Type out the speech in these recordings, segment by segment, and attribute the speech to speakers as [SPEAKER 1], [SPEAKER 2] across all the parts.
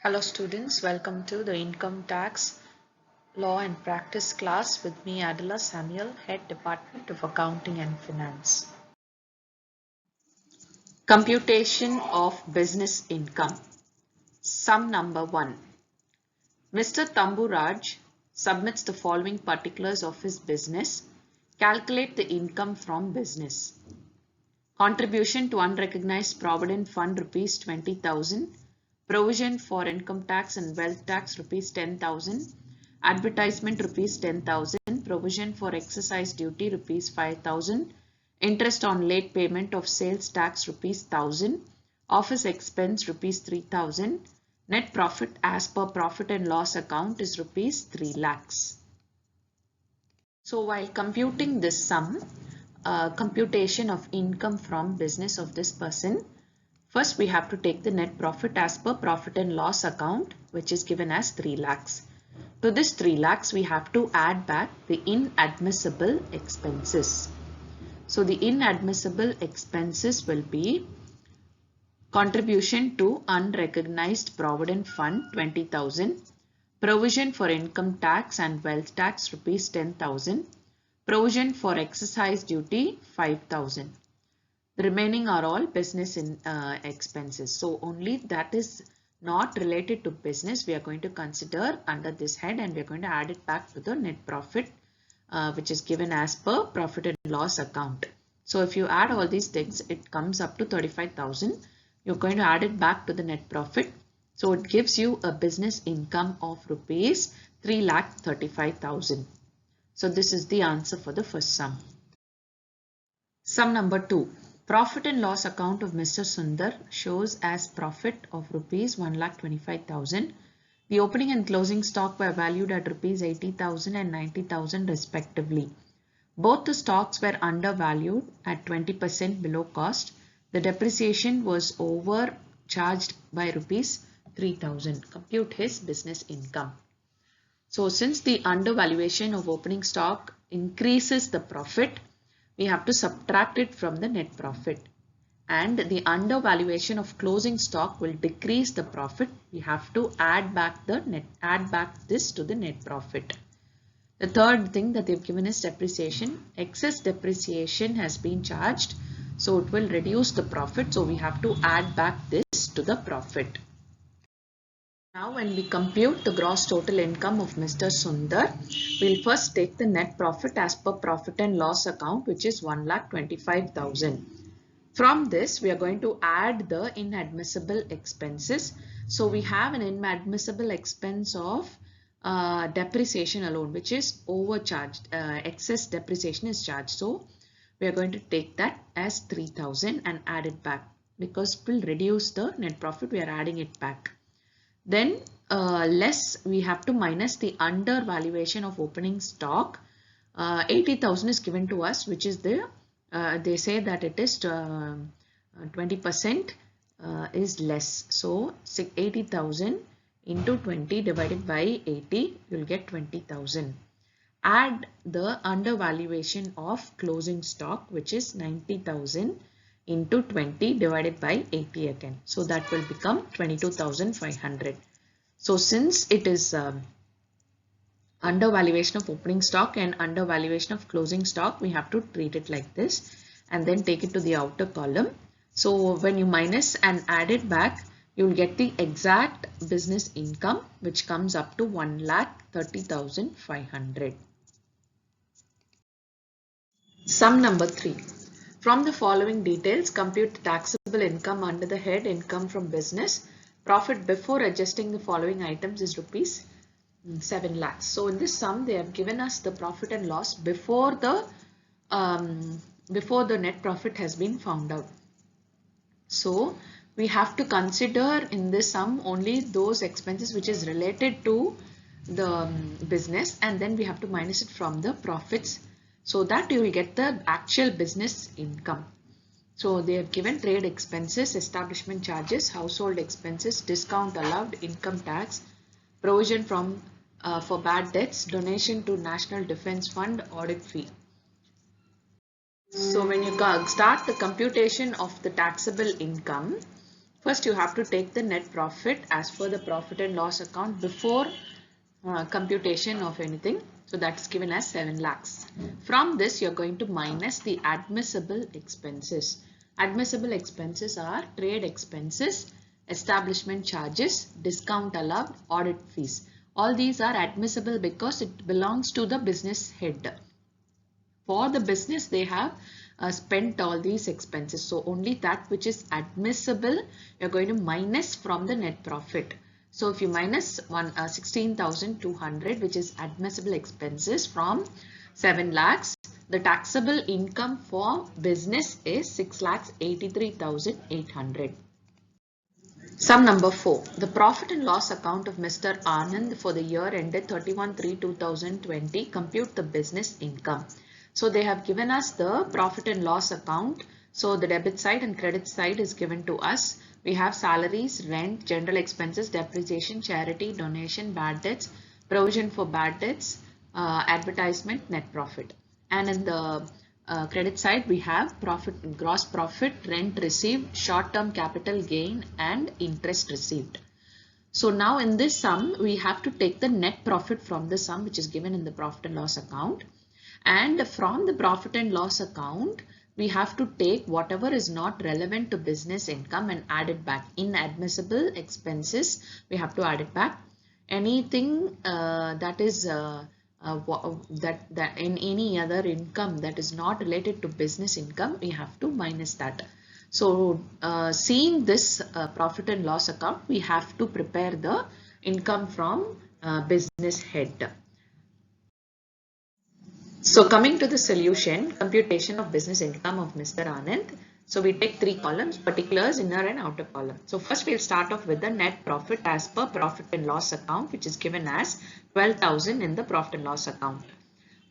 [SPEAKER 1] Hello students, welcome to the Income Tax Law and Practice class with me Adela Samuel, Head Department of Accounting and Finance. Computation of Business Income. Sum number 1. Mr. Tamburaj submits the following particulars of his business. Calculate the income from business. Contribution to unrecognized provident fund rupees 20,000. Provision for income tax and wealth tax rupees 10,000. Advertisement rupees 10,000. Provision for excise duty rupees 5,000. Interest on late payment of sales tax rupees 1,000. Office expense rupees 3,000. Net profit as per profit and loss account is rupees 3 lakhs. So while computing this sum, computation of income from business of this person, first we have to take the net profit as per profit and loss account, which is given as 3 lakhs. To this 3 lakhs, we have to add back the inadmissible expenses. So the inadmissible expenses will be contribution to unrecognized provident fund 20,000, provision for income tax and wealth tax rupees 10,000, provision for excise duty 5,000. The remaining are all business expenses. So only that is not related to business we are going to consider under this head, and we are going to add it back to the net profit which is given as per profit and loss account. So if you add all these things, it comes up to 35,000. You're going to add it back to the net profit. So it gives you a business income of rupees 3,35,000. So this is the answer for the first sum. Sum number 2. Profit and loss account of Mr. Sundar shows as profit of rupees 1,25,000. The opening and closing stock were valued at rupees 80,000 and 90,000 respectively. Both the stocks were undervalued at 20% below cost. The depreciation was overcharged by rupees 3,000. Compute his business income. So since the undervaluation of opening stock increases the profit, we have to subtract it from the net profit, and the undervaluation of closing stock will decrease the profit. We have to add back this to the net profit. The third thing that they've given is depreciation. Excess depreciation has been charged, so it will reduce the profit. So we have to add back this to the profit. Now when we compute the gross total income of Mr. Sundar, we'll first take the net profit as per profit and loss account, which is 1,25,000. From this, we are going to add the inadmissible expenses. So we have an inadmissible expense of depreciation alone, which is overcharged. Excess depreciation is charged. So we are going to take that as 3,000 and add it back, because it will reduce the net profit. We are adding it back. Then less, we have to minus the undervaluation of opening stock. 80,000 is given to us, which is the they say that it is 20% is less. So 80,000 into 20 divided by 80, you will get 20,000. Add the undervaluation of closing stock, which is 90,000 into 20 divided by 80 again. So that will become 22,500. So since it is undervaluation of opening stock and undervaluation of closing stock, we have to treat it like this and then take it to the outer column. So when you minus and add it back, you will get the exact business income, which comes up to 1,30,500. Sum number 3. From the following details, compute the taxable income under the head income from business. Profit before adjusting the following items is rupees 7 lakhs. So in this sum, they have given us the profit and loss before the net profit has been found out. So we have to consider in this sum only those expenses which is related to the business, and then we have to minus it from the profits, so that you will get the actual business income. So they have given trade expenses, establishment charges, household expenses, discount allowed, income tax, provision from for bad debts, donation to National Defence Fund, audit fee. So when you start the computation of the taxable income, First, you have to take the net profit as per the profit and loss account before computation of anything. So that's given as 7 lakhs. From this, you're going to minus the admissible expenses. Admissible expenses are trade expenses, establishment charges, discount allowed, audit fees. All these are admissible because it belongs to the business head. For the business, they have spent all these expenses. So only that which is admissible, you're going to minus from the net profit. So if you minus 16,200, which is admissible expenses from 7 lakhs, the taxable income for business is 6,83,800. Sum number 4. The profit and loss account of Mr. Anand for the year ended 31/3/2020. Compute the business income. So they have given us the profit and loss account. So the debit side and credit side is given to us. We have salaries, rent, general expenses, depreciation, charity, donation, bad debts, provision for bad debts, advertisement, net profit. And in the credit side, we have profit, gross profit, rent received, short-term capital gain, and interest received. So now in this sum, we have to take the net profit from the sum which is given in the profit and loss account. And from the profit and loss account, we have to take whatever is not relevant to business income and add it back. Inadmissible expenses, we have to add it back. Anything that is that in any other income that is not related to business income, we have to minus that. So seeing this profit and loss account, we have to prepare the income from business head. So coming to the solution, computation of business income of Mr. Anand. So we take 3 columns, particulars, inner and outer column. So first we'll start off with the net profit as per profit and loss account, which is given as 12,000 in the profit and loss account.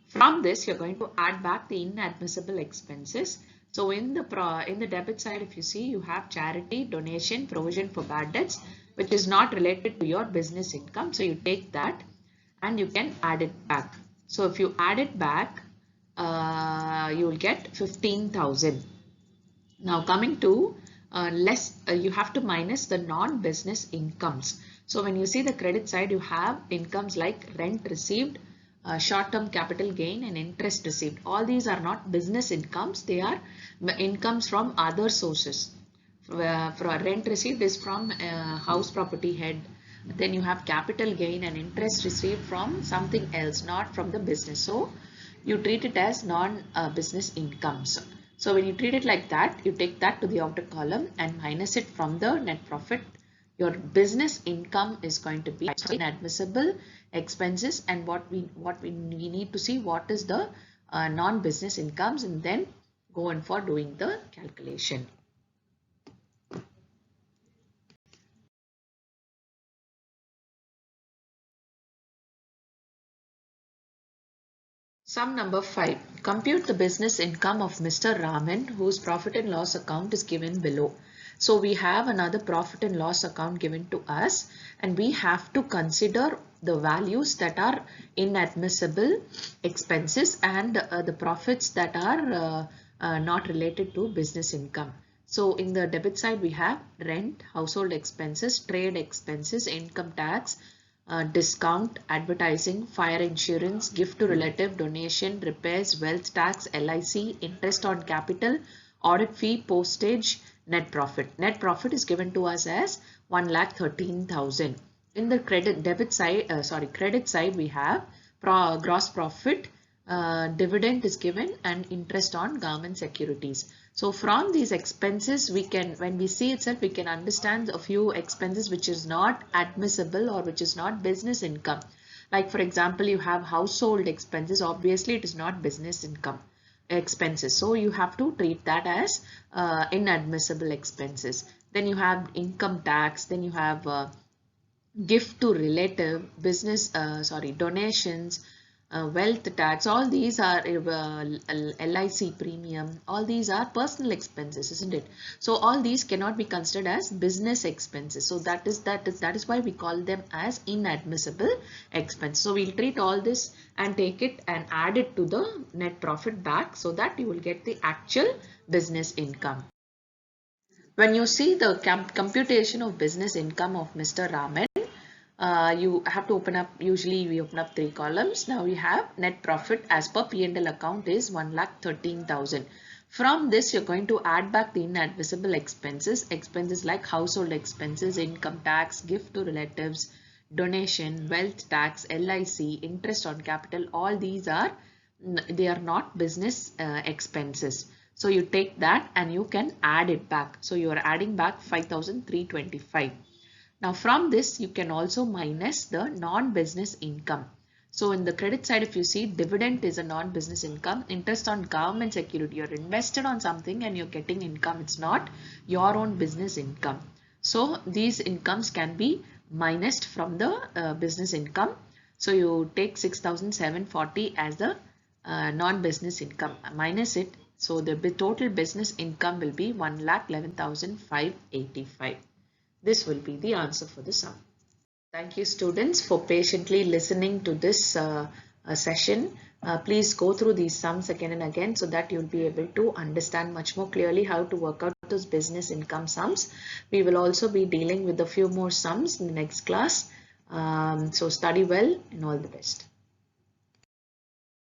[SPEAKER 1] From this, you're going to add back the inadmissible expenses. So in the debit side, if you see, you have charity, donation, provision for bad debts, which is not related to your business income. So you take that and you can add it back. So if you add it back, you will get 15,000. Now coming to you have to minus the non-business incomes. So when you see the credit side, you have incomes like rent received, short-term capital gain, and interest received. All these are not business incomes. They are incomes from other sources. For rent received is from house property head. Then you have capital gain and interest received from something else, not from the business. So you treat it as non-business incomes. So when you treat it like that, you take that to the outer column and minus it from the net profit. Your business income is going to be inadmissible expenses, and what we need to see what is the non-business incomes, and then go in for doing the calculation. Sum number 5. Compute the business income of Mr. Raman, whose profit and loss account is given below. So we have another profit and loss account given to us, and we have to consider the values that are inadmissible expenses and the profits that are not related to business income. So in the debit side, we have rent, household expenses, trade expenses, income tax, discount, advertising, fire insurance, gift to relative, donation, repairs, wealth tax, LIC, interest on capital, audit fee, postage, net profit. Net profit is given to us as 1,13,000. In the credit side, we have gross profit, dividend is given, and interest on government securities. So from these expenses, when we see itself, we can understand a few expenses which is not admissible or which is not business income. Like for example, you have household expenses. Obviously, it is not business income expenses. So you have to treat that as inadmissible expenses. Then you have income tax. Then you have gift to relative, donations, wealth tax. All these are LIC premium. All these are personal expenses, isn't it? So all these cannot be considered as business expenses. So that is why we call them as inadmissible expense. So we'll treat all this and take it and add it to the net profit back, so that you will get the actual business income. When you see the computation of business income of Mr. Raman, you have to open up, usually we open up 3 columns. Now we have net profit as per P&L account is 1,13,000. From this, you're going to add back the inadmissible expenses, expenses like household expenses, income tax, gift to relatives, donation, wealth tax, LIC, interest on capital. All these are, they are not business expenses. So you take that and you can add it back. So you are adding back 5,325. Now from this you can also minus the non-business income. So in the credit side, if you see, dividend is a non-business income, interest on government security, you're invested on something and you're getting income, it's not your own business income. So these incomes can be minused from the business income. So you take 6,740 as the non-business income, minus it. So the total business income will be 1,11,585. This will be the answer for the sum. Thank you students for patiently listening to this session. Please go through these sums again and again so that you'll be able to understand much more clearly how to work out those business income sums. We will also be dealing with a few more sums in the next class. So study well and all the best.